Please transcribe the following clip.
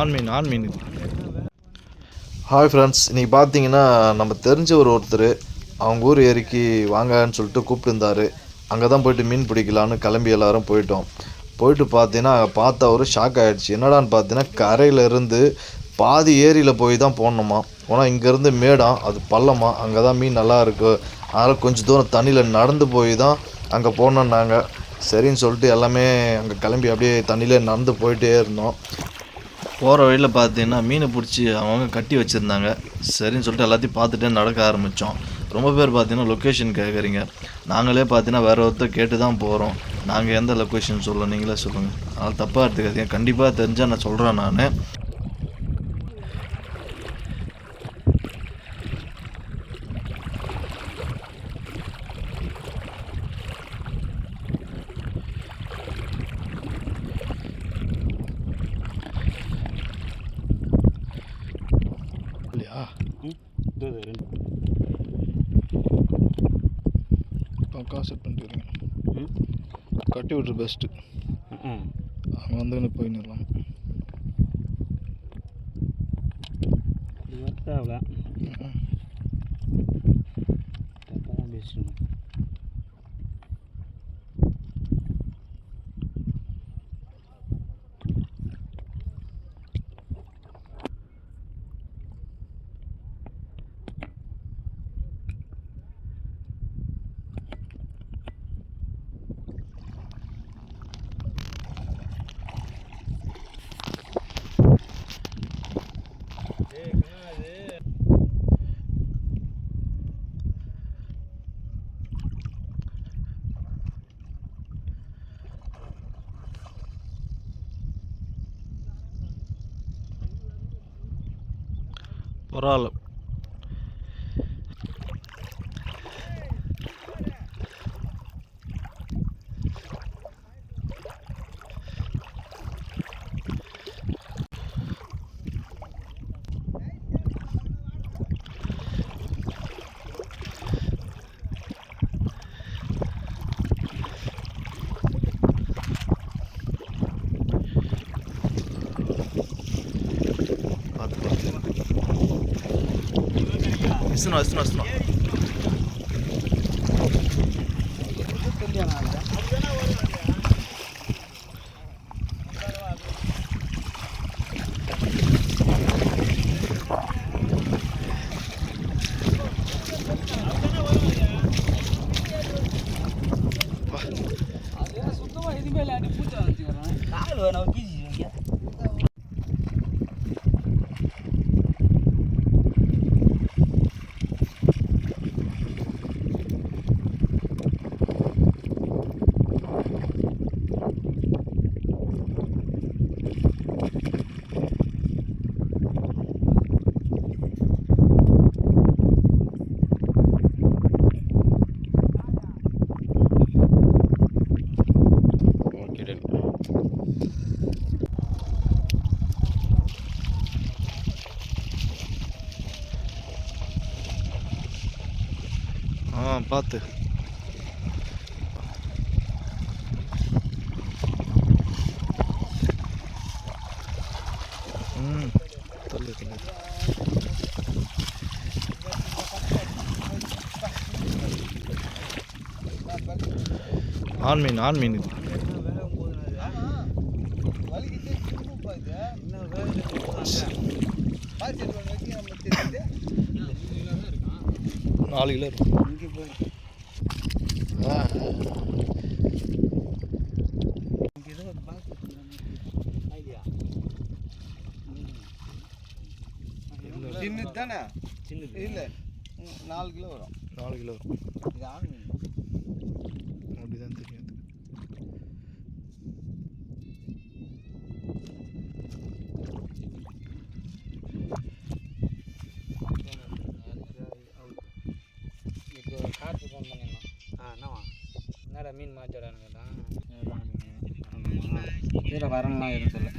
On mean. Hi friends, இன்றைக்கி பார்த்தீங்கன்னா நம்ம தெரிஞ்ச ஒருத்தர் அவங்க ஊர் ஏரிக்கு வாங்கன்னு சொல்லிட்டு கூப்பிட்டுருந்தாரு. அங்கே தான் போய்ட்டு மீன் பிடிக்கலான்னு கிளம்பி எல்லோரும் போயிட்டு பார்த்தீங்கன்னா பார்த்து அவர் ஷாக் ஆகிடுச்சு. என்னடான்னு பார்த்தீங்கன்னா கரையிலேருந்து பாதி ஏரியில் போய் தான் போடணுமா. ஆனால் இங்கேருந்து மேடம் அது பள்ளமா, அங்கே தான் மீன் நல்லா இருக்குது. அதனால் கொஞ்சம் தூரம் தண்ணியில் நடந்து போய் தான் அங்கே போடணுன்னாங்க. சரின்னு சொல்லிட்டு எல்லாமே அங்கே கிளம்பி அப்படியே தண்ணியில் நடந்து போயிட்டே இருந்தோம். போகிற வழியில் பார்த்தீங்கன்னா மீனை பிடிச்சி அவங்க கட்டி வச்சுருந்தாங்க. சரின்னு சொல்லிட்டு எல்லாத்தையும் பார்த்துட்டே நடக்க ஆரம்பித்தோம். ரொம்ப பேர் பார்த்தீங்கன்னா லொக்கேஷன் கேட்குறீங்க. நாங்களே பார்த்தீங்கன்னா வேறு ஒருத்தர் கேட்டு தான் போகிறோம். நாங்கள் எந்த லொக்கேஷன் சொல்ல நீங்களே சொல்லுங்கள். அதனால் தப்பாக எடுத்துக்காதீங்க. கண்டிப்பாக தெரிஞ்சால் நான் சொல்கிறேன். நான் இல்லையா பக்கா செட் பண்ணிட்டு கட்டி விட்ரு பெஸ்ட்டு. அவங்க வந்து போயிடலாம். பரவாயில்ல. ఇస్తున్నా சுத்தமாக எதுவுமே இல்லை. பூச்சா வச்சுக்கிறேன் கால் வேணும் கீழே. பார்த்து தள்ளு ஆன் மீன். நாலு கிலோ இருக்கும். சின்னது தானே? சின்னது இல்லை, 4 கிலோ வரும். 4 கிலோ வரும். இது ஆண் மீன் அப்படிதான் தெரியாது. காற்று ஃபோன் பண்ணிடணும். என்னவா என்னடா மீன் மாச்சோடான்னு கேட்டான். இதில் வரணும்னா எதுவும் சொல்ல.